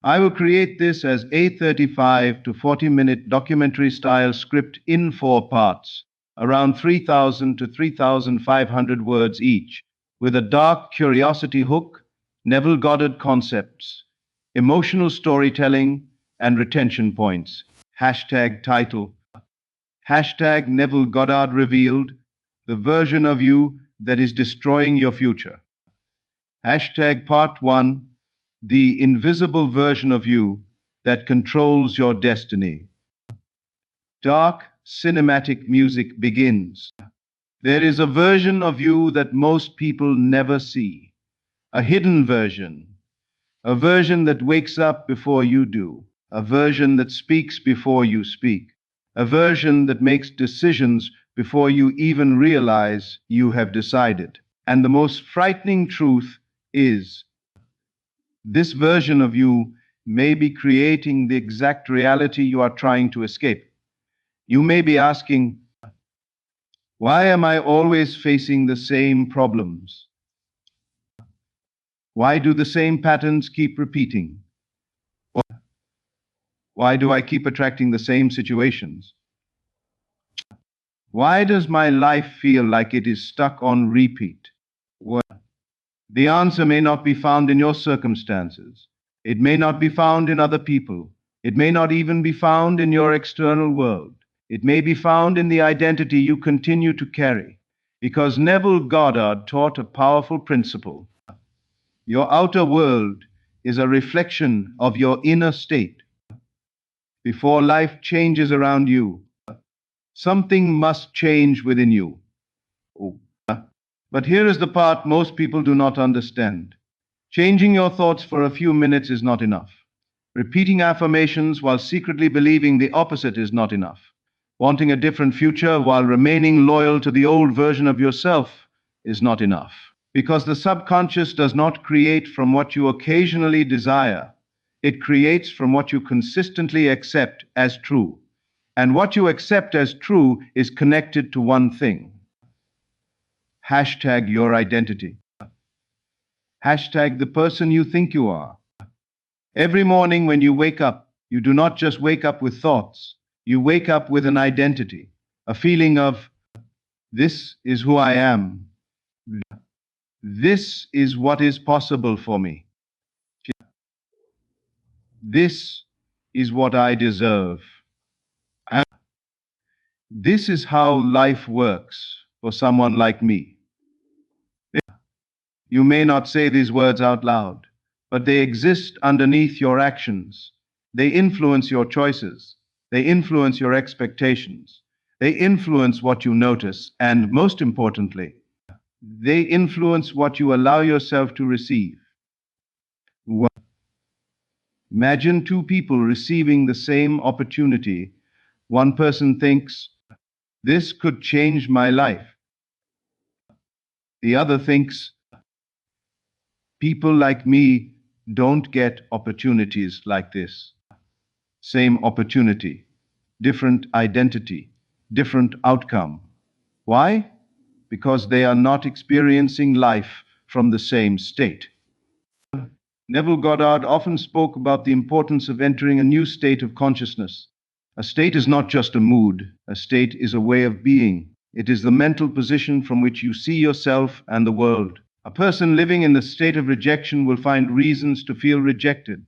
I will create this as a 35 to 40-minute documentary style script in 4 parts, around 3,000 to 3,500 words each, with a dark curiosity hook, Neville Goddard concepts, emotional storytelling, and retention points. Hashtag title. Hashtag Neville Goddard revealed, the version of you that is destroying your future. Hashtag part 1, the invisible version of you that controls your destiny. Dark cinematic music begins. There is a version of you that most people never see, a hidden version, a version that wakes up before you do, a version that speaks before you speak, a version that makes decisions before you even realize you have decided. And the most frightening truth is, this version of you may be creating the exact reality you are trying to escape. You may be asking, why am I always facing the same problems? Why do the same patterns keep repeating? Why do I keep attracting the same situations? Why does my life feel like it is stuck on repeat? Well, the answer may not be found in your circumstances. It may not be found in other people. It may not even be found in your external world. It may be found in the identity you continue to carry. Because Neville Goddard taught a powerful principle. Your outer world is a reflection of your inner state. Before life changes around you, something must change within you. Oh. But here is the part most people do not understand. Changing your thoughts for a few minutes is not enough. Repeating affirmations while secretly believing the opposite is not enough. Wanting a different future while remaining loyal to the old version of yourself is not enough. Because the subconscious does not create from what you occasionally desire. It creates from what you consistently accept as true. And what you accept as true is connected to one thing. Hashtag your identity. Hashtag the person you think you are. Every morning when you wake up, you do not just wake up with thoughts. You wake up with an identity, a feeling of, this is who I am. This is what is possible for me. This is what I deserve. And this is how life works for someone like me. You may not say these words out loud, but they exist underneath your actions. They influence your choices. They influence your expectations. They influence what you notice, and most importantly, they influence what you allow yourself to receive. Imagine two people receiving the same opportunity. One person thinks, this could change my life. The other thinks, people like me don't get opportunities like this. Same opportunity, different identity, different outcome. Why? Because they are not experiencing life from the same state. Neville Goddard often spoke about the importance of entering a new state of consciousness. A state is not just a mood, a state is a way of being. It is the mental position from which you see yourself and the world. A person living in the state of rejection will find reasons to feel rejected.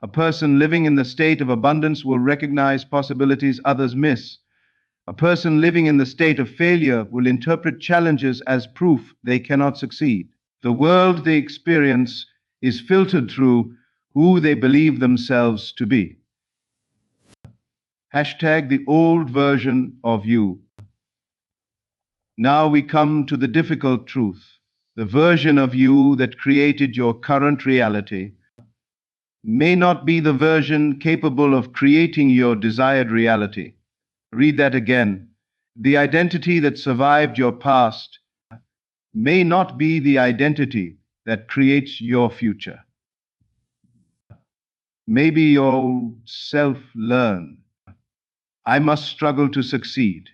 A person living in the state of abundance will recognize possibilities others miss. A person living in the state of failure will interpret challenges as proof they cannot succeed. The world they experience is filtered through who they believe themselves to be. Hashtag the old version of you. Now we come to the difficult truth. The version of you that created your current reality may not be the version capable of creating your desired reality. Read that again. The identity that survived your past may not be the identity that creates your future. Maybe your old self learned, I must struggle to succeed.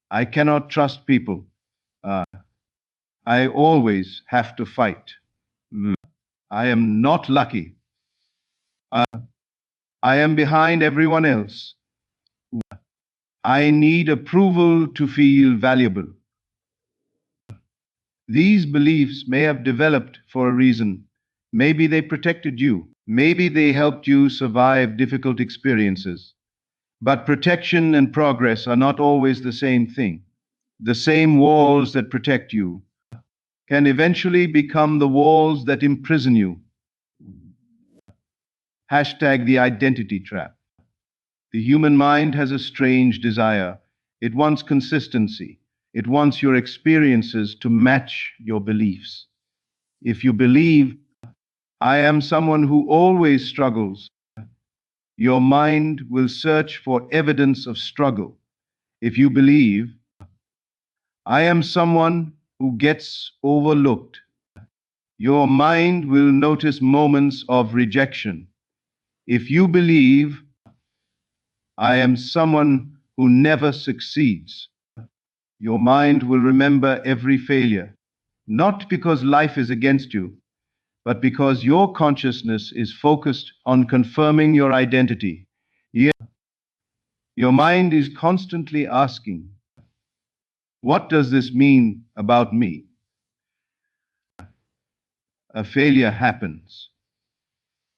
I cannot trust people. I always have to fight. I am not lucky. Uh, I am behind everyone else. I need approval to feel valuable. These beliefs may have developed for a reason. Maybe they protected you. Maybe they helped you survive difficult experiences. But protection and progress are not always the same thing. The same walls that protect you can eventually become the walls that imprison you. Hashtag the identity trap. The human mind has a strange desire. It wants consistency. It wants your experiences to match your beliefs. If you believe, I am someone who always struggles, your mind will search for evidence of struggle. If you believe, I am someone who gets overlooked, your mind will notice moments of rejection. If you believe, I am someone who never succeeds, your mind will remember every failure, not because life is against you, but because your consciousness is focused on confirming your identity. Your mind is constantly asking, what does this mean about me? A failure happens.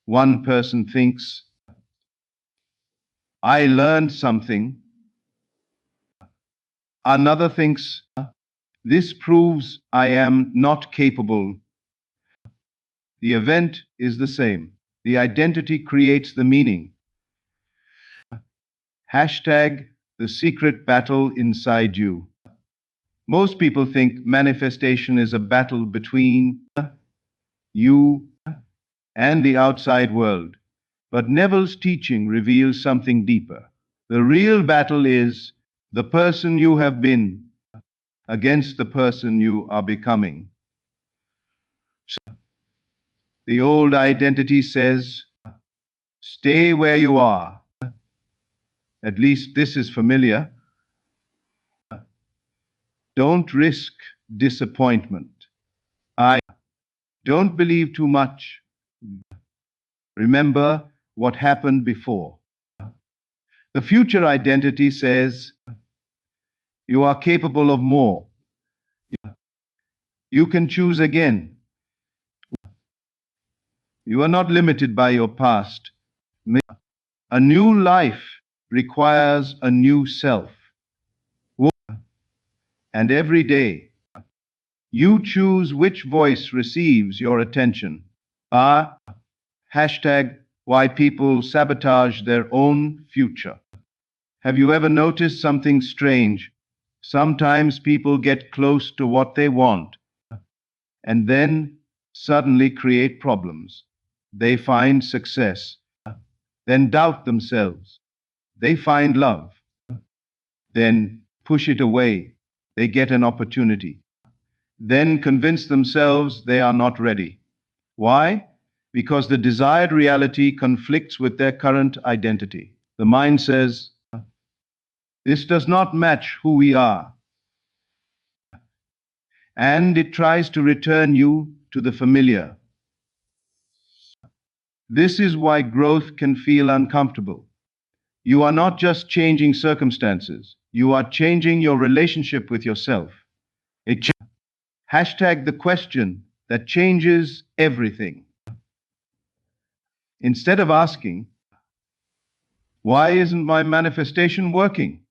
One person thinks, I learned something. Another thinks, this proves I am not capable. The event is the same. The identity creates the meaning. Hashtag the secret battle inside you. Most people think manifestation is a battle between you and the outside world. But Neville's teaching reveals something deeper. The real battle is the person you have been against the person you are becoming. The old identity says, stay where you are. At least this is familiar. Don't risk disappointment. I don't believe too much. Remember what happened before. The future identity says, you are capable of more. You can choose again. You are not limited by your past. A new life requires a new self. And every day, you choose which voice receives your attention. Hashtag why people sabotage their own future. Have you ever noticed something strange? Sometimes people get close to what they want and then suddenly create problems. They find success, then doubt themselves. They find love, then push it away. They get an opportunity, then convince themselves they are not ready. Why? Because the desired reality conflicts with their current identity. The mind says, this does not match who we are. And it tries to return you to the familiar. This is why growth can feel uncomfortable. You are not just changing circumstances, you are changing your relationship with yourself. Hashtag the question that changes everything. Instead of asking, why isn't my manifestation working?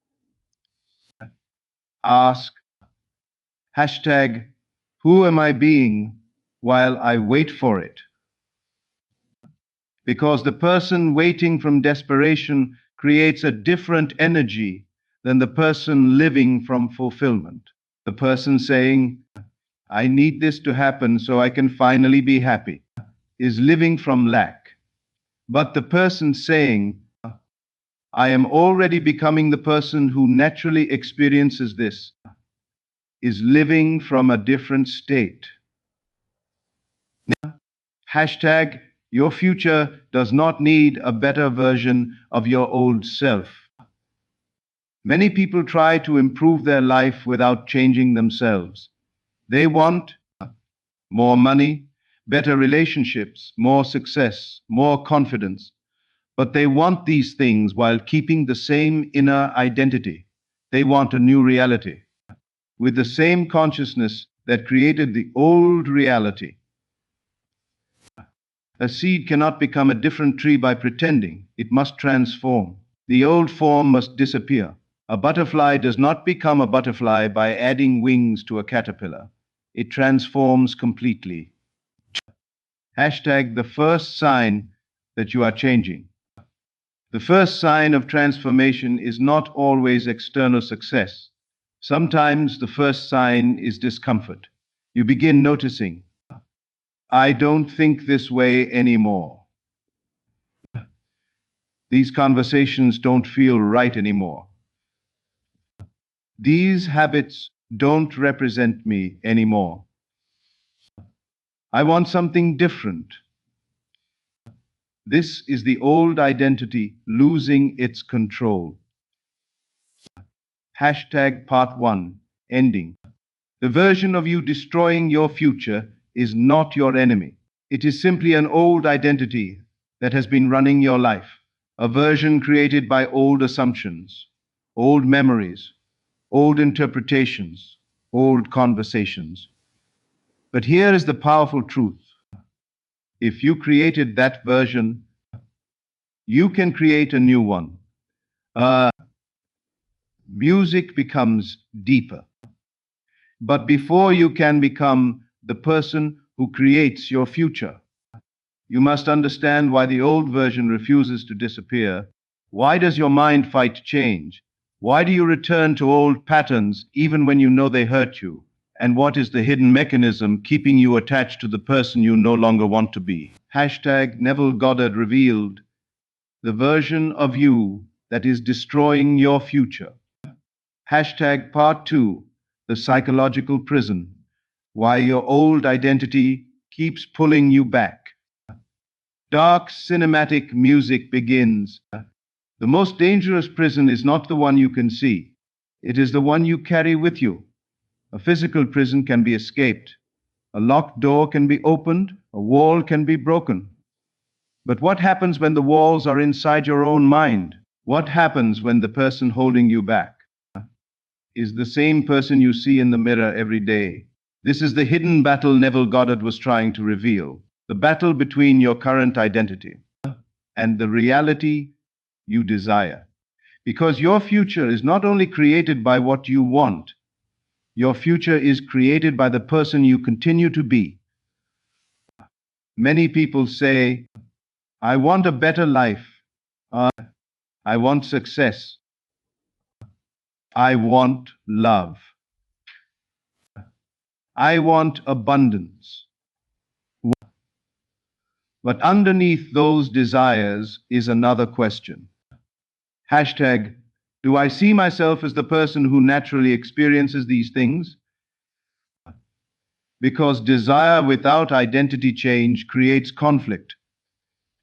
Ask, hashtag, who am I being while I wait for it? Because the person waiting from desperation creates a different energy than the person living from fulfillment. The person saying, I need this to happen so I can finally be happy, is living from lack. But the person saying, I am already becoming the person who naturally experiences this, is living from a different state. Hashtag, your future does not need a better version of your old self. Many people try to improve their life without changing themselves. They want more money, better relationships, more success, more confidence. But they want these things while keeping the same inner identity. They want a new reality with the same consciousness that created the old reality. A seed cannot become a different tree by pretending. It must transform. The old form must disappear. A butterfly does not become a butterfly by adding wings to a caterpillar. It transforms completely. Hashtag the first sign that you are changing. The first sign of transformation is not always external success. Sometimes the first sign is discomfort. You begin noticing, I don't think this way anymore. These conversations don't feel right anymore. These habits don't represent me anymore. I want something different. This is the old identity losing its control. Hashtag part 1, ending. The version of you destroying your future is not your enemy. It is simply an old identity that has been running your life, a version created by old assumptions, old memories, old interpretations, old conversations. But here is the powerful truth. If you created that version, you can create a new one. Music becomes deeper. But before you can become the person who creates your future, you must understand why the old version refuses to disappear. Why does your mind fight change? Why do you return to old patterns even when you know they hurt you? And what is the hidden mechanism keeping you attached to the person you no longer want to be? Hashtag Neville Goddard revealed the version of you that is destroying your future. Hashtag part 2, the psychological prison. Why your old identity keeps pulling you back. Dark cinematic music begins. The most dangerous prison is not the one you can see. It is the one you carry with you. A physical prison can be escaped. A locked door can be opened. A wall can be broken. But what happens when the walls are inside your own mind? What happens when the person holding you back is the same person you see in the mirror every day? This is the hidden battle Neville Goddard was trying to reveal. The battle between your current identity and the reality you desire. Because your future is not only created by what you want, your future is created by the person you continue to be. Many people say, I want a better life. I want success. I want love. I want abundance. But underneath those desires is another question. Hashtag, do I see myself as the person who naturally experiences these things? Because desire without identity change creates conflict.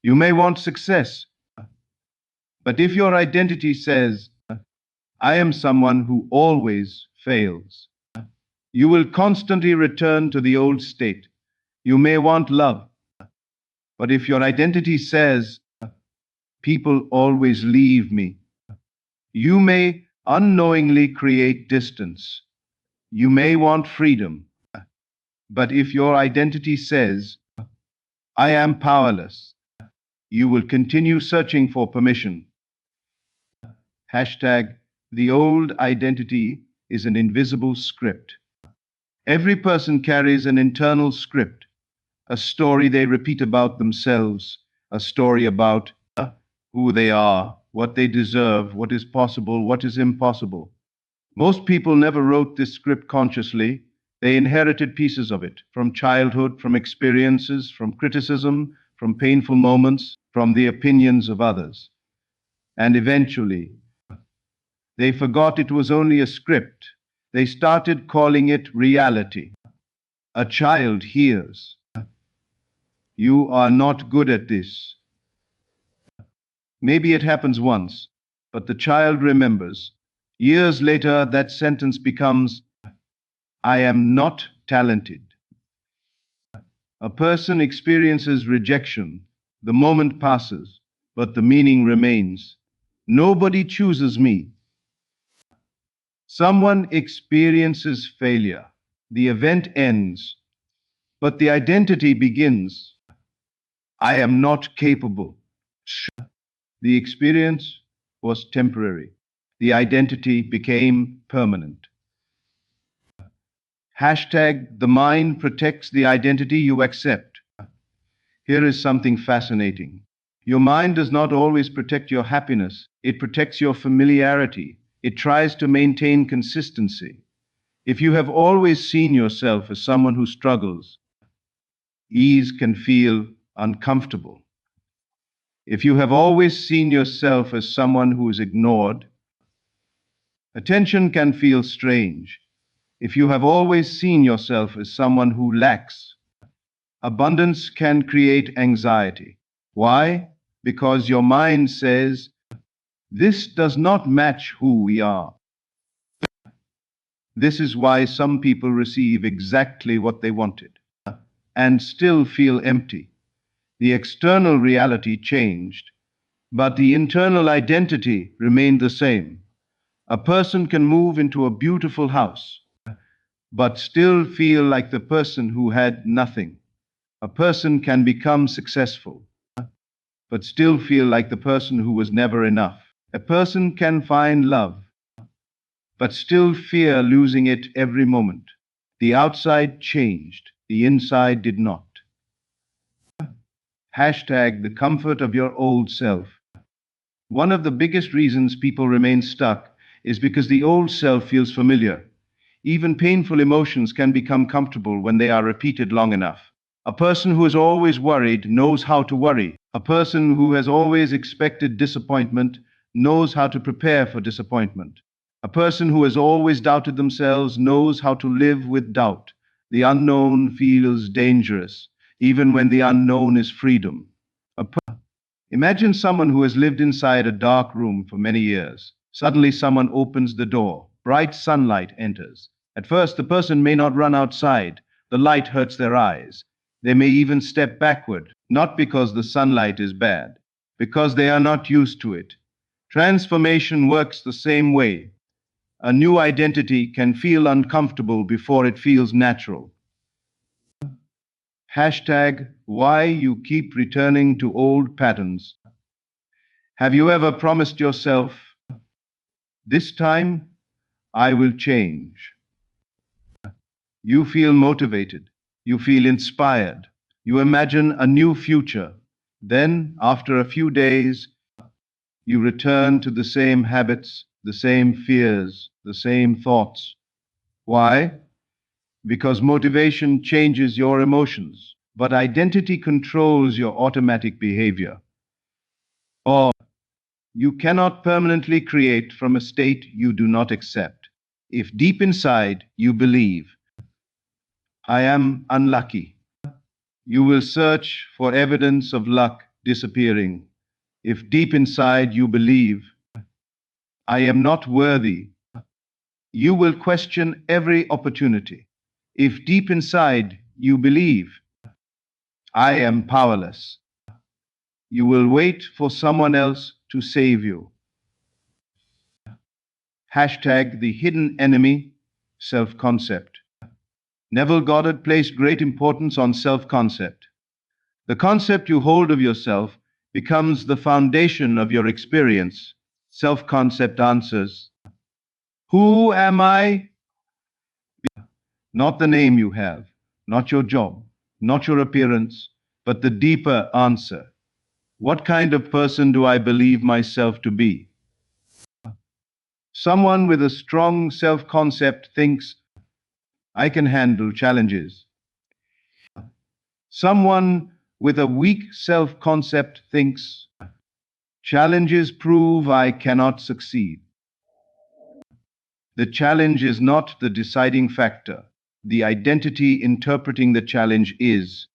You may want success, but if your identity says, I am someone who always fails, you will constantly return to the old state. You may want love, but if your identity says, people always leave me, you may unknowingly create distance. You may want freedom, but if your identity says, I am powerless, you will continue searching for permission. Hashtag, the old identity is an invisible script. Every person carries an internal script, a story they repeat about themselves, a story about who they are, what they deserve, what is possible, what is impossible. Most people never wrote this script consciously. They inherited pieces of it from childhood, from experiences, from criticism, from painful moments, from the opinions of others. And eventually, they forgot it was only a script. They started calling it reality. A child hears, you are not good at this. Maybe it happens once, but the child remembers. Years later, that sentence becomes, I am not talented. A person experiences rejection. The moment passes. but the meaning remains. Nobody chooses me. Someone experiences failure. The event ends, but the identity begins. I am not capable. The experience was temporary. The identity became permanent. Hashtag the mind protects the identity you accept. Here is something fascinating. Your mind does not always protect your happiness. It protects your familiarity. It tries to maintain consistency. If you have always seen yourself as someone who struggles, ease can feel uncomfortable. If you have always seen yourself as someone who is ignored, attention can feel strange. If you have always seen yourself as someone who lacks, abundance can create anxiety. Why? Because your mind says, this does not match who we are. This is why some people receive exactly what they wanted and still feel empty. The external reality changed, but the internal identity remained the same. A person can move into a beautiful house, but still feel like the person who had nothing. A person can become successful, but still feel like the person who was never enough. A person can find love, but still fear losing it every moment. The outside changed, the inside did not. Hashtag the comfort of your old self. One of the biggest reasons people remain stuck is because the old self feels familiar. Even painful emotions can become comfortable when they are repeated long enough. A person who has always worried knows how to worry. A person who has always expected disappointment knows how to prepare for disappointment. A person who has always doubted themselves knows how to live with doubt. The unknown feels dangerous, even when the unknown is freedom. Imagine someone who has lived inside a dark room for many years. Suddenly, someone opens the door. Bright sunlight enters. At first, the person may not run outside. The light hurts their eyes. They may even step backward, not because the sunlight is bad, because they are not used to it. Transformation works the same way. A new identity can feel uncomfortable before it feels natural. Hashtag why you keep returning to old patterns. Have you ever promised yourself, this time I will change? You feel motivated. You feel inspired. You imagine a new future. Then, after a few days, you return to the same habits, the same fears, the same thoughts. Why? Because motivation changes your emotions, but identity controls your automatic behavior. Or you cannot permanently create from a state you do not accept. If deep inside you believe, I am unlucky, you will search for evidence of luck disappearing. If deep inside you believe, I am not worthy, you will question every opportunity. If deep inside you believe, I am powerless, you will wait for someone else to save you. Hashtag the hidden enemy, self-concept. Neville Goddard placed great importance on self-concept. The concept you hold of yourself becomes the foundation of your experience. Self-concept answers, who am I? Not the name you have, not your job, not your appearance, but the deeper answer. What kind of person do I believe myself to be? Someone with a strong self-concept thinks, I can handle challenges. Someone with a weak self-concept thinks, challenges prove I cannot succeed. The challenge is not the deciding factor. The identity interpreting the challenge is.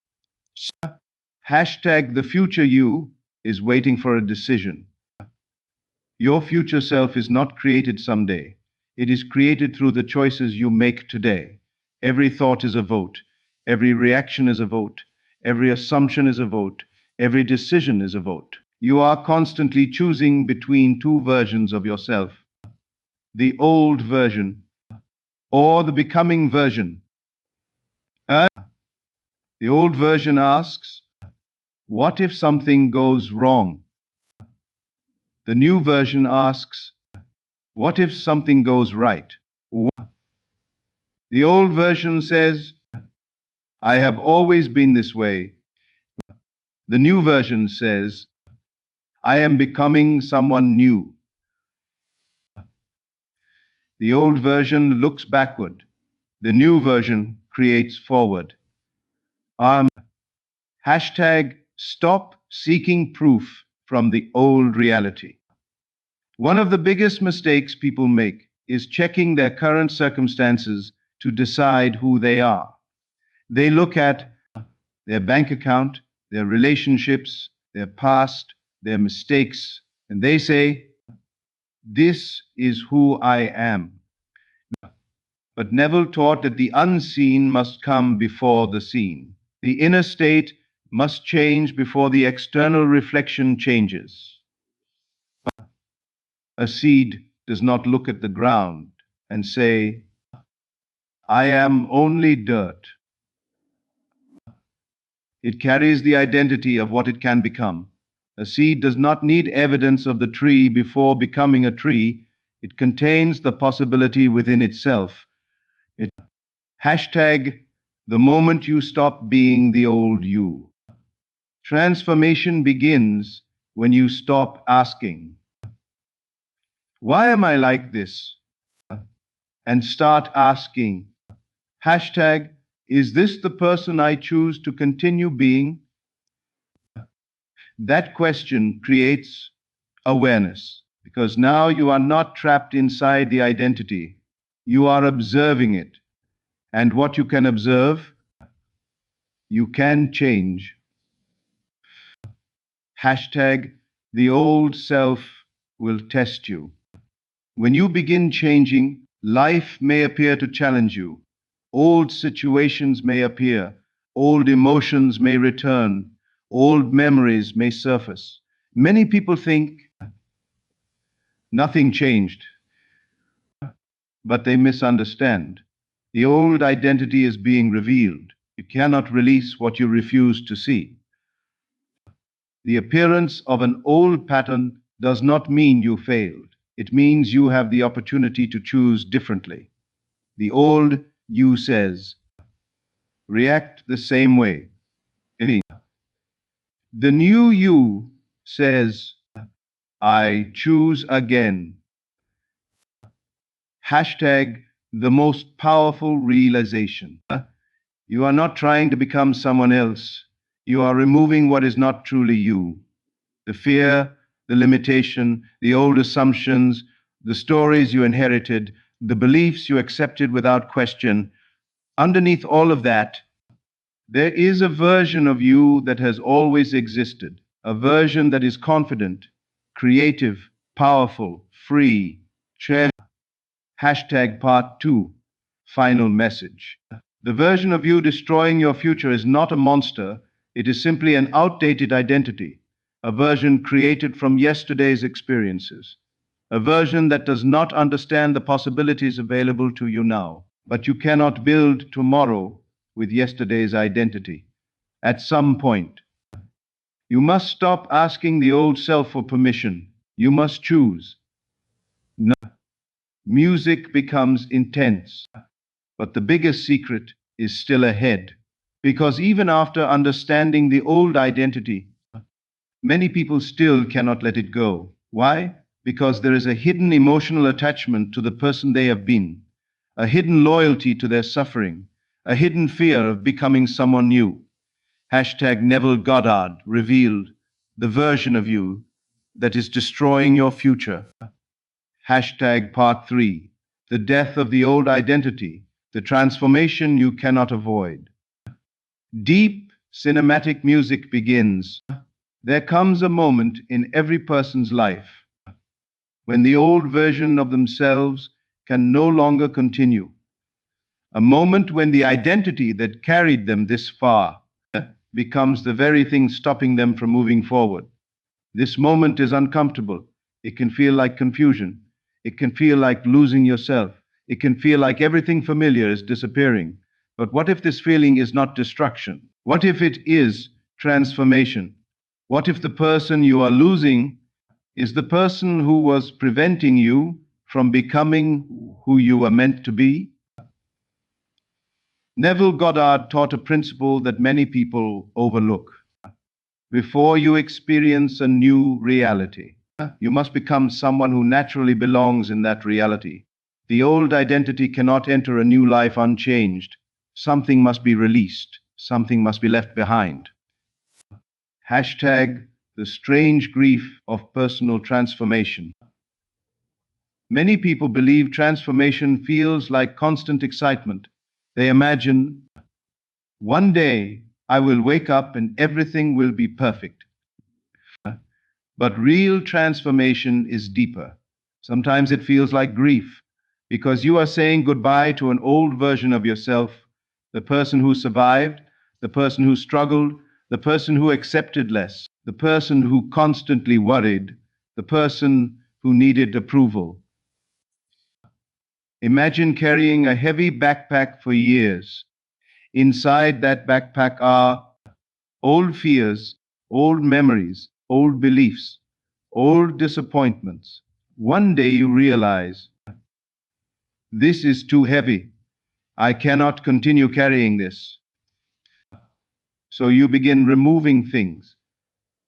Hashtag the future you is waiting for a decision. Your future self is not created someday. It is created through the choices you make today. Every thought is a vote. Every reaction is a vote. Every assumption is a vote. Every decision is a vote. You are constantly choosing between two versions of yourself, the old version or the becoming version. Uh, the old version asks, what if something goes wrong? The new version asks, what if something goes right? The old version says, I have always been this way. The new version says, I am becoming someone new. The old version looks backward. The new version creates forward. Hashtag stop seeking proof from the old reality. One of the biggest mistakes people make is checking their current circumstances to decide who they are. They look at their bank account, their relationships, their past, their mistakes, and they say, this is who I am. But Neville taught that the unseen must come before the seen. The inner state must change before the external reflection changes. A seed does not look at the ground and say, I am only dirt. It carries the identity of what it can become. A seed does not need evidence of the tree before becoming a tree. It contains the possibility within itself. Hashtag the moment you stop being the old you. Transformation begins when you stop asking, why am I like this? And start asking, hashtag, is this the person I choose to continue being? That question creates awareness because now you are not trapped inside the identity. You are observing it. And what you can observe, you can change. Hashtag the old self will test you. When you begin changing, life may appear to challenge you. Old situations may appear. Old emotions may return. Old memories may surface. Many people think nothing changed, but they misunderstand. The old identity is being revealed. You cannot release what you refuse to see. The appearance of an old pattern does not mean you failed. It means you have the opportunity to choose differently. The old you says, react the same way. The new you says, I choose again. Hashtag the most powerful realization. You are not trying to become someone else. You are removing what is not truly you. The fear, the limitation, the old assumptions, the stories you inherited, the beliefs you accepted without question. Underneath all of that, there is a version of you that has always existed, a version that is confident, creative, powerful, free. Hashtag part 2, final message. The version of you destroying your future is not a monster, it is simply an outdated identity, a version created from yesterday's experiences, a version that does not understand the possibilities available to you now. But you cannot build tomorrow with yesterday's identity. At some point, you must stop asking the old self for permission. You must choose. No. Music becomes intense, but the biggest secret is still ahead. Because even after understanding the old identity, many people still cannot let it go. Why? Because there is a hidden emotional attachment to the person they have been, a hidden loyalty to their suffering, a hidden fear of becoming someone new. Hashtag Neville Goddard revealed the version of you that is destroying your future. Hashtag part 3, the death of the old identity, the transformation you cannot avoid. Deep cinematic music begins. There comes a moment in every person's life when the old version of themselves can no longer continue. A moment when the identity that carried them this far becomes the very thing stopping them from moving forward. This moment is uncomfortable. It can feel like confusion. It can feel like losing yourself. It can feel like everything familiar is disappearing. But what if this feeling is not destruction? What if it is transformation? What if the person you are losing is the person who was preventing you from becoming who you were meant to be? Neville Goddard taught a principle that many people overlook. Before you experience a new reality, you must become someone who naturally belongs in that reality. The old identity cannot enter a new life unchanged. Something must be released. Something must be left behind. Hashtag the strange grief of personal transformation. Many people believe transformation feels like constant excitement. They imagine, one day I will wake up and everything will be perfect. But real transformation is deeper. Sometimes it feels like grief because you are saying goodbye to an old version of yourself, the person who survived, the person who struggled, the person who accepted less, the person who constantly worried, the person who needed approval. Imagine carrying a heavy backpack for years. Inside that backpack are old fears, old memories, old beliefs, old disappointments. One day you realize, this is too heavy. I cannot continue carrying this. So you begin removing things.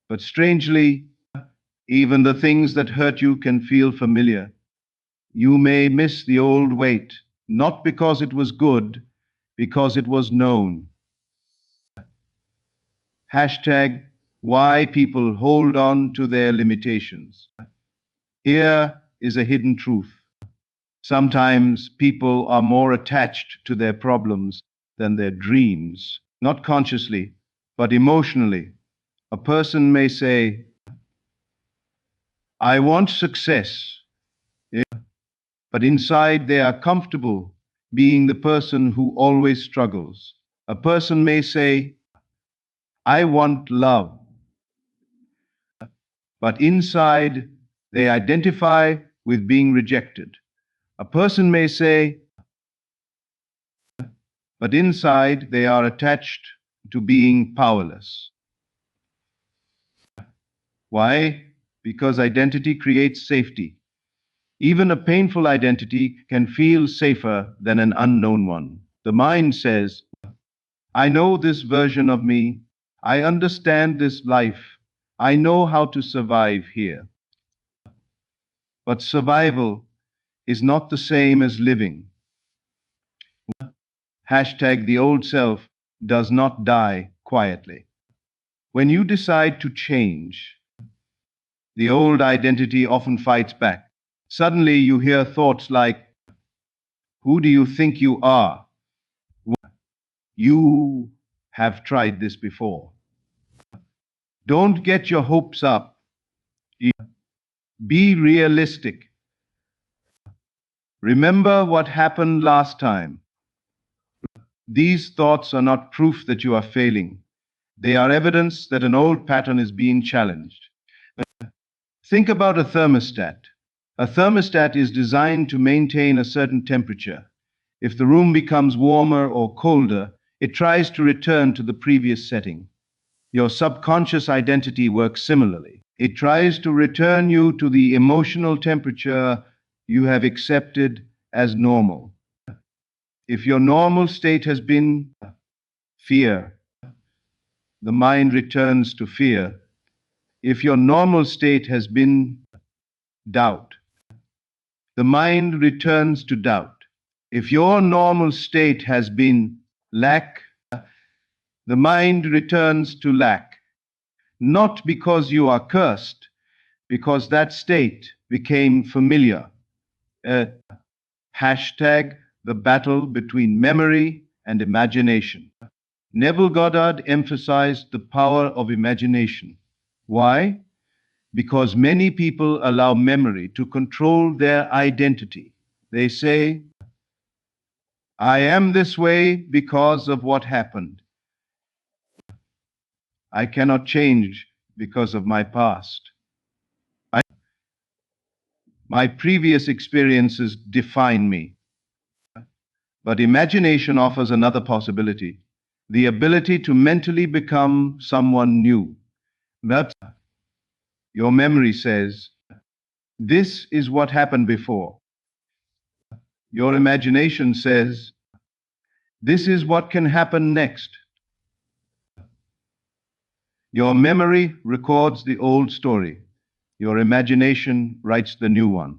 But strangely, even the things that hurt you can feel familiar. You may miss the old weight, not because it was good, because it was known. Hashtag why people hold on to their limitations. Here is a hidden truth. Sometimes people are more attached to their problems than their dreams, not consciously, but emotionally. A person may say, I want success, but inside they are comfortable being the person who always struggles. A person may say, I want love, but inside they identify with being rejected. A person may say, but inside they are attached to being powerless. Why? Because identity creates safety. Even a painful identity can feel safer than an unknown one. The mind says, I know this version of me. I understand this life. I know how to survive here. But survival is not the same as living. Hashtag the old self does not die quietly. When you decide to change, the old identity often fights back. Suddenly you hear thoughts like, who do you think you are? You have tried this before. Don't get your hopes up. Be realistic. Remember what happened last time. These thoughts are not proof that you are failing. They are evidence that an old pattern is being challenged. Think about a thermostat. A thermostat is designed to maintain a certain temperature. If the room becomes warmer or colder, it tries to return to the previous setting. Your subconscious identity works similarly. It tries to return you to the emotional temperature you have accepted as normal. If your normal state has been fear, the mind returns to fear. If your normal state has been doubt, the mind returns to doubt. If your normal state has been lack, the mind returns to lack. Not because you are cursed, because that state became familiar. Uh, Hashtag the battle between memory and imagination. Neville Goddard emphasized the power of imagination. Why? Because many people allow memory to control their identity. They say, I am this way because of what happened. I cannot change because of my past. My previous experiences define me. But imagination offers another possibility, the ability to mentally become someone new. But your memory says, this is what happened before. Your imagination says, this is what can happen next. Your memory records the old story. Your imagination writes the new one.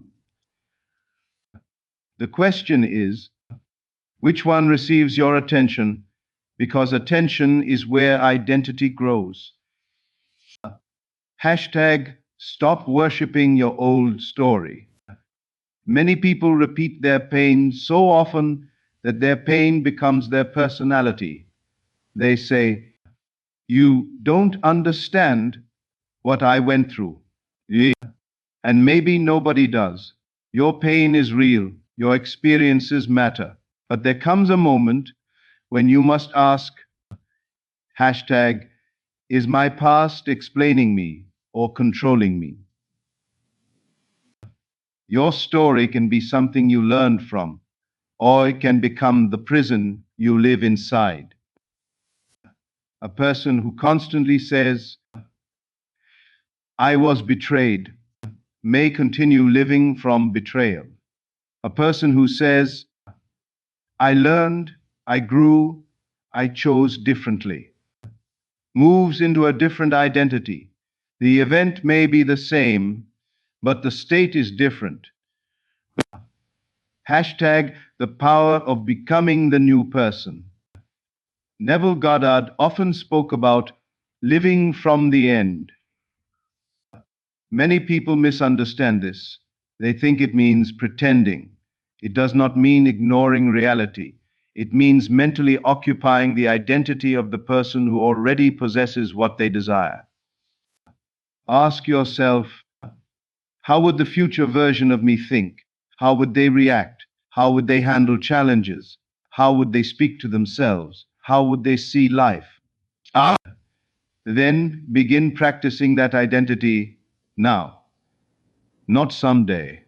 The question is, which one receives your attention? Because attention is where identity grows. Hashtag stop worshipping your old story. Many people repeat their pain so often that their pain becomes their personality. They say, you don't understand what I went through. Yeah. And maybe nobody does. Your pain is real. Your experiences matter. But there comes a moment when you must ask, hashtag, is my past explaining me or controlling me? Your story can be something you learned from, or it can become the prison you live inside. A person who constantly says, I was betrayed, may continue living from betrayal. A person who says, I learned, I grew, I chose differently, moves into a different identity. The event may be the same, but the state is different. Hashtag the power of becoming the new person. Neville Goddard often spoke about living from the end. Many people misunderstand this. They think it means pretending. It does not mean ignoring reality. It means mentally occupying the identity of the person who already possesses what they desire. Ask yourself, how would the future version of me think? How would they react? How would they handle challenges? How would they speak to themselves? How would they see life? Then begin practicing that identity now. Not someday,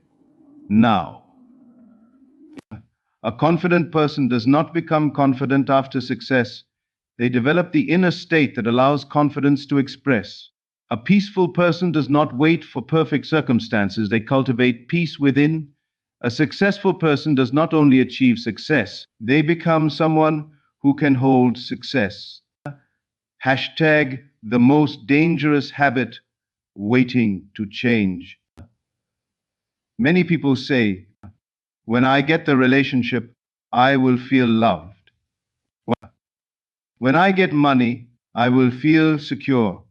now. A confident person does not become confident after success. They develop the inner state that allows confidence to express. A peaceful person does not wait for perfect circumstances. They cultivate peace within. A successful person does not only achieve success, they become someone who can hold success. Hashtag the most dangerous habit, waiting to change. Many people say, when I get the relationship, I will feel loved. When I get money, I will feel secure.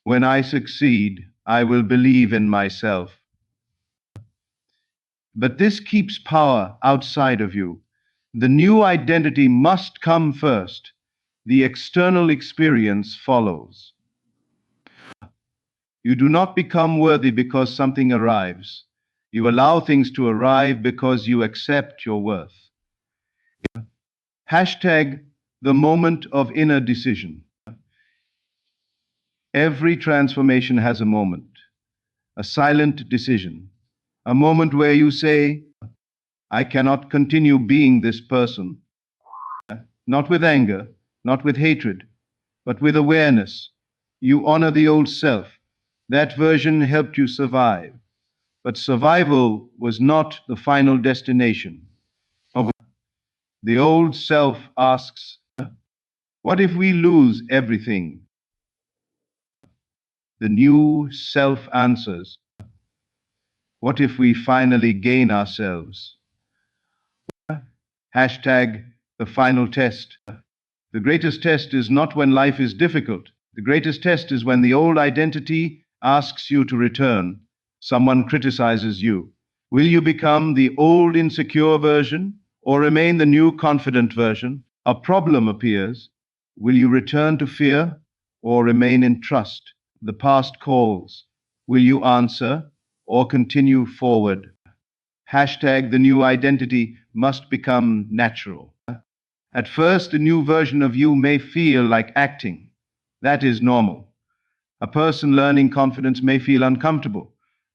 When I succeed, I will believe in myself. But this keeps power outside of you. The new identity must come first. The external experience follows. You do not become worthy because something arrives. You allow things to arrive because you accept your worth. Hashtag the moment of inner decision. Every transformation has a moment, a silent decision, a moment where you say, I cannot continue being this person. Not with anger, not with hatred, but with awareness. You honor the old self. That version helped you survive. But survival was not the final destination. The old self asks, what if we lose everything? The new self answers, what if we finally gain ourselves? Hashtag the final test. The greatest test is not when life is difficult. The greatest test is when the old identity asks you to return. Someone criticizes you. Will you become the old insecure version or remain the new confident version? A problem appears. Will you return to fear or remain in trust? The past calls. Will you answer or continue forward? Hashtag the new identity must become natural. At first, the new version of you may feel like acting. That is normal. A person learning confidence may feel uncomfortable.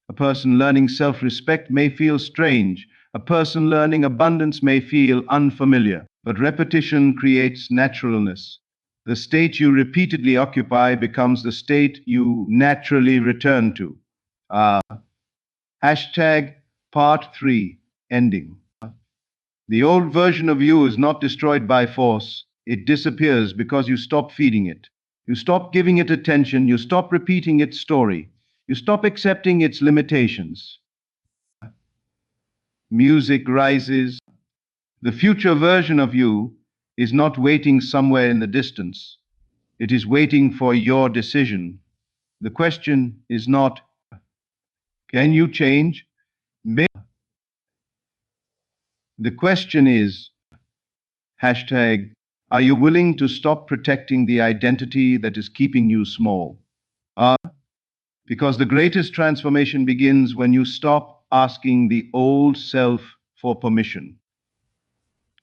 A person learning self-respect may feel strange. A person learning abundance may feel unfamiliar. But repetition creates naturalness. The state you repeatedly occupy becomes the state you naturally return to. Uh, Hashtag Part 3 Ending. The old version of you is not destroyed by force. It disappears because you stop feeding it. You stop giving it attention. You stop repeating its story. You stop accepting its limitations. Music rises. The future version of you is not waiting somewhere in the distance. It is waiting for your decision. The question is not, can you change? The question is, hashtag, are you willing to stop protecting the identity that is keeping you small? Because the greatest transformation begins when you stop asking the old self for permission.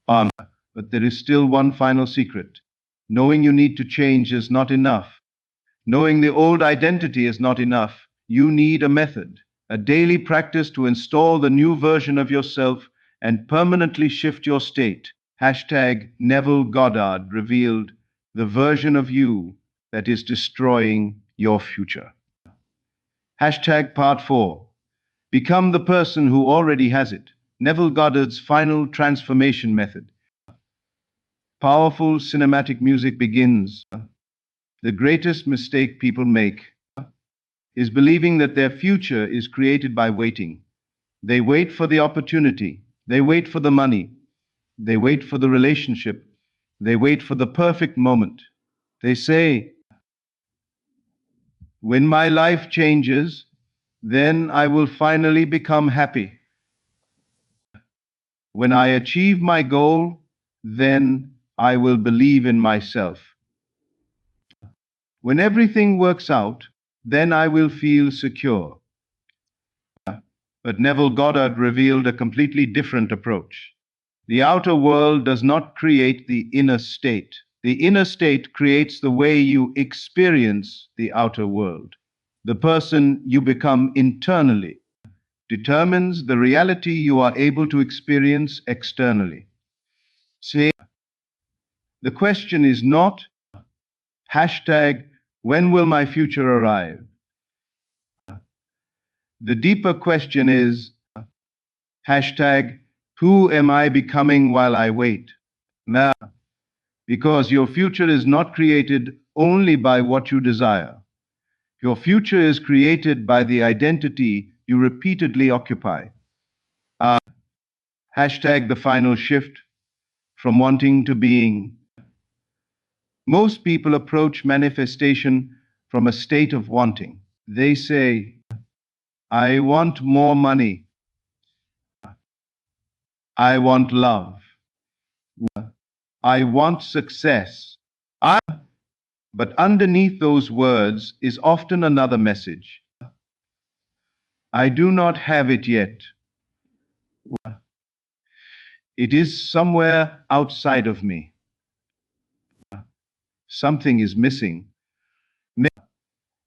But there is still one final secret. Knowing you need to change is not enough. Knowing the old identity is not enough. You need a method, a daily practice to install the new version of yourself and permanently shift your state. Hashtag Neville Goddard revealed the version of you that is destroying your future. Hashtag Part 4. Become the person who already has it. Neville Goddard's final transformation method. Powerful cinematic music begins. The greatest mistake people make is believing that their future is created by waiting. They wait for the opportunity. They wait for the money. They wait for the relationship. They wait for the perfect moment. They say, when my life changes, then I will finally become happy. When I achieve my goal, then I will believe in myself. When everything works out, then I will feel secure. But Neville Goddard revealed a completely different approach. The outer world does not create the inner state. The inner state creates the way you experience the outer world. The person you become internally determines the reality you are able to experience externally. Say, the question is not hashtag, when will my future arrive? The deeper question is hashtag, who am I becoming while I wait? Now, because your future is not created only by what you desire. Your future is created by the identity you repeatedly occupy. Hashtag the final shift from wanting to being. Most people approach manifestation from a state of wanting. They say, I want more money. I want love. I want success. But underneath those words is often another message. I do not have it yet. It is somewhere outside of me. Something is missing.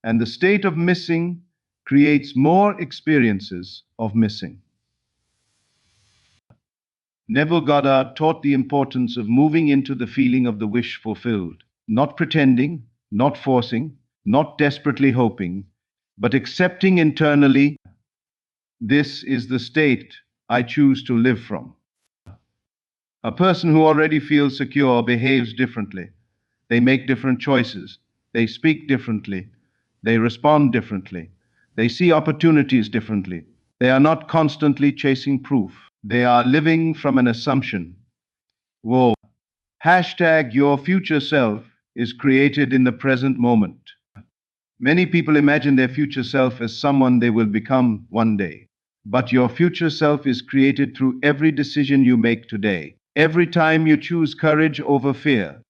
And the state of missing creates more experiences of missing. Neville Goddard taught the importance of moving into the feeling of the wish fulfilled, not pretending, not forcing, not desperately hoping, but accepting internally, this is the state I choose to live from. A person who already feels secure behaves differently. They make different choices. They speak differently. They respond differently. They see opportunities differently. They are not constantly chasing proof. They are living from an assumption. Whoa. Hashtag your future self is created in the present moment. Many people imagine their future self as someone they will become one day. But your future self is created through every decision you make today. Every time you choose courage over fear,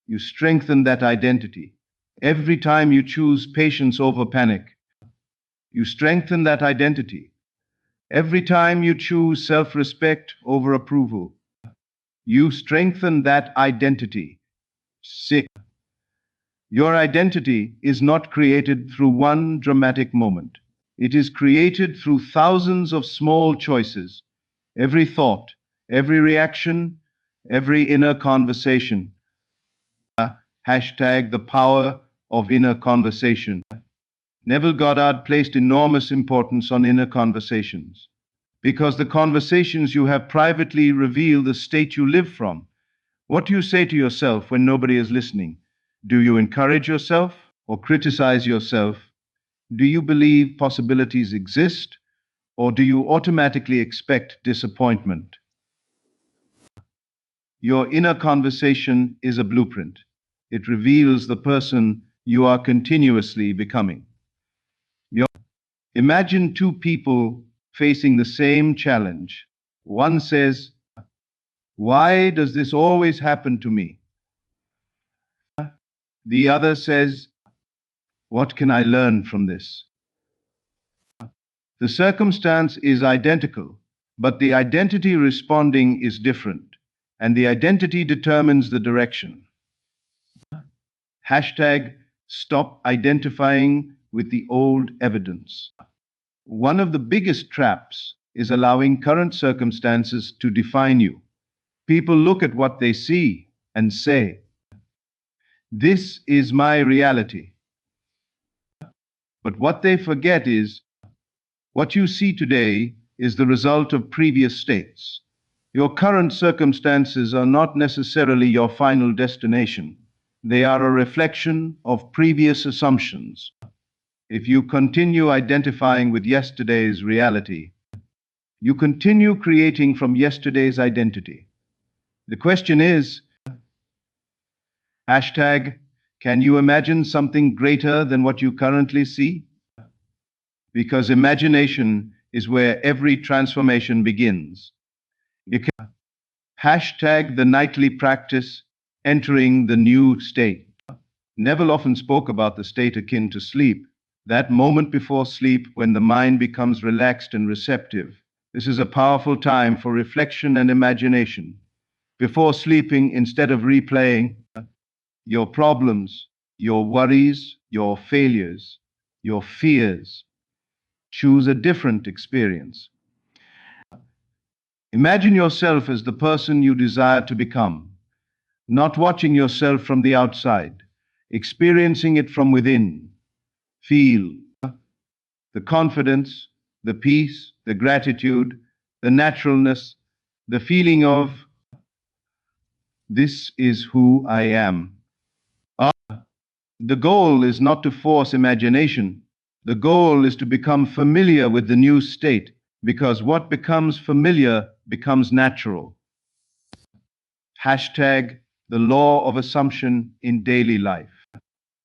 you strengthen that identity. Every time you choose patience over panic, you strengthen that identity. Every time you choose self-respect over approval, you strengthen that identity. 6. Your identity is not created through one dramatic moment. It is created through thousands of small choices. Every thought, every reaction, every inner conversation. Hashtag the power of inner conversation. Neville Goddard placed enormous importance on inner conversations because the conversations you have privately reveal the state you live from. What do you say to yourself when nobody is listening? Do you encourage yourself or criticize yourself? Do you believe possibilities exist or do you automatically expect disappointment? Your inner conversation is a blueprint. It reveals the person you are continuously becoming. Imagine two people facing the same challenge. One says, "Why does this always happen to me?" The other says, "What can I learn from this?" The circumstance is identical, but the identity responding is different, and the identity determines the direction. Hashtag stop identifying with the old evidence. One of the biggest traps is allowing current circumstances to define you. People look at what they see and say, "This is my reality." But what they forget is, what you see today is the result of previous states. Your current circumstances are not necessarily your final destination. They are a reflection of previous assumptions. If you continue identifying with yesterday's reality, you continue creating from yesterday's identity. The question is, hashtag, can you imagine something greater than what you currently see? Because imagination is where every transformation begins. You can hashtag the nightly practice, entering the new state. Neville often spoke about the state akin to sleep, that moment before sleep when the mind becomes relaxed and receptive. This is a powerful time for reflection and imagination. Before sleeping, instead of replaying your problems, your worries, your failures, your fears, choose a different experience. Imagine yourself as the person you desire to become, not watching yourself from the outside, experiencing it from within. Feel the confidence, the peace, the gratitude, the naturalness, the feeling of, "This is who I am." The goal is not to force imagination. The goal is to become familiar with the new state, because what becomes familiar becomes natural. Hashtag the law of assumption in daily life.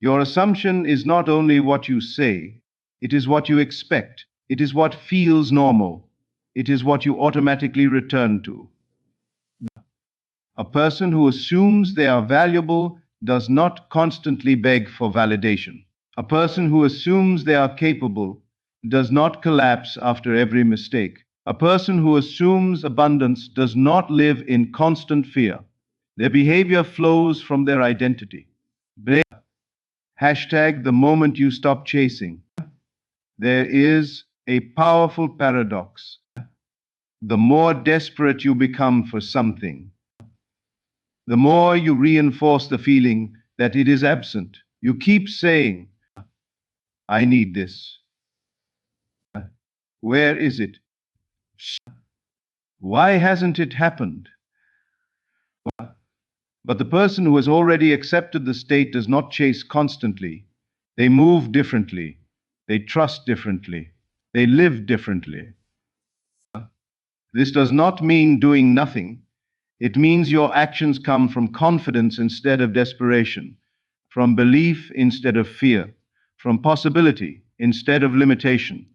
Your assumption is not only what you say, it is what you expect. It is what feels normal. It is what you automatically return to. A person who assumes they are valuable does not constantly beg for validation. A person who assumes they are capable does not collapse after every mistake. A person who assumes abundance does not live in constant fear. Their behavior flows from their identity. Hashtag the moment you stop chasing. There is a powerful paradox. The more desperate you become for something, the more you reinforce the feeling that it is absent. You keep saying, "I need this. Where is it? Why hasn't it happened?" But the person who has already accepted the state does not chase constantly. They move differently. They trust differently. They live differently. This does not mean doing nothing. It means your actions come from confidence instead of desperation, from belief instead of fear, from possibility instead of limitation.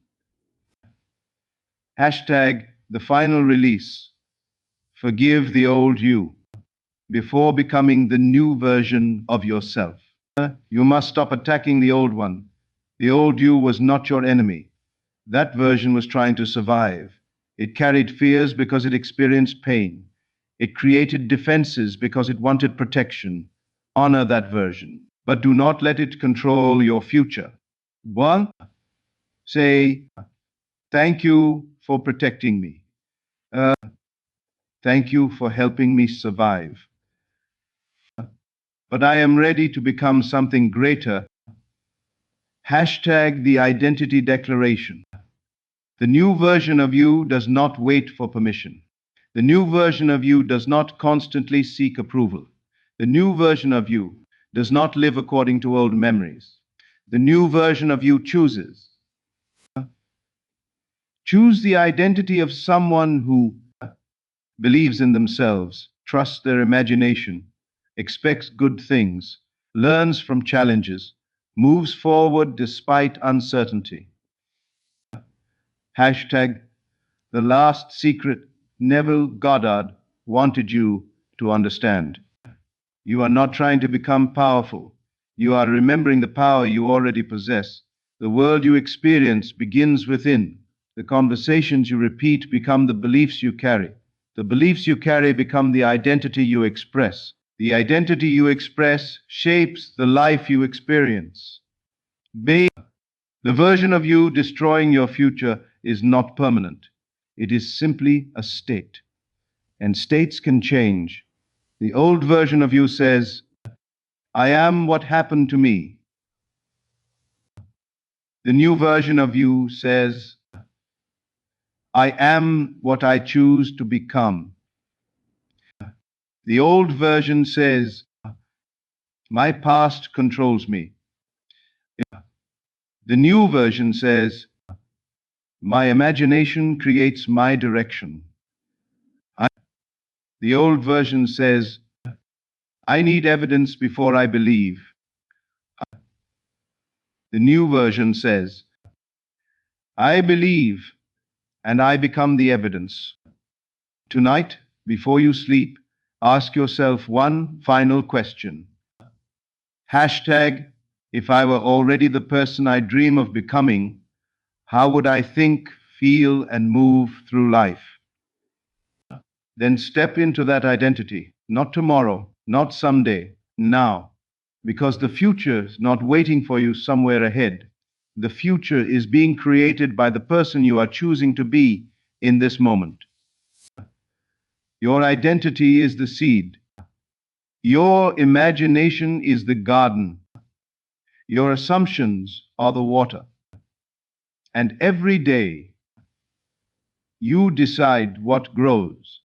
Hashtag the final release. Forgive the old you before becoming the new version of yourself. You must stop attacking the old one. The old you was not your enemy. That version was trying to survive. It carried fears because it experienced pain. It created defenses because it wanted protection. Honor that version. but do not let it control your future. 1. Say, thank you for protecting me. Thank you for helping me survive. But I am ready to become something greater. Hashtag the identity declaration. The new version of you does not wait for permission. The new version of you does not constantly seek approval. The new version of you does not live according to old memories. The new version of you chooses. Choose the identity of someone who believes in themselves, trusts their imagination, expects good things, learns from challenges, moves forward despite uncertainty. Hashtag the last secret Neville Goddard wanted you to understand. You are not trying to become powerful. You are remembering the power you already possess. The world you experience begins within. The conversations you repeat become the beliefs you carry. The beliefs you carry become the identity you express. The identity you express shapes the life you experience. The version of you destroying your future is not permanent. It is simply a state. And states can change. The old version of you says, I am what happened to me. The new version of you says, I am what I choose to become. The old version says, my past controls me. The new version says, my imagination creates my direction. The old version says, I need evidence before I believe. The new version says, I believe and I become the evidence. Tonight, before you sleep, ask yourself one final question. Hashtag, if I were already the person I dream of becoming, how would I think, feel, and move through life? Then step into that identity, not tomorrow, not someday, now. Because the future is not waiting for you somewhere ahead. The future is being created by the person you are choosing to be in this moment. Your identity is the seed. Your imagination is the garden. Your assumptions are the water. And every day, you decide what grows.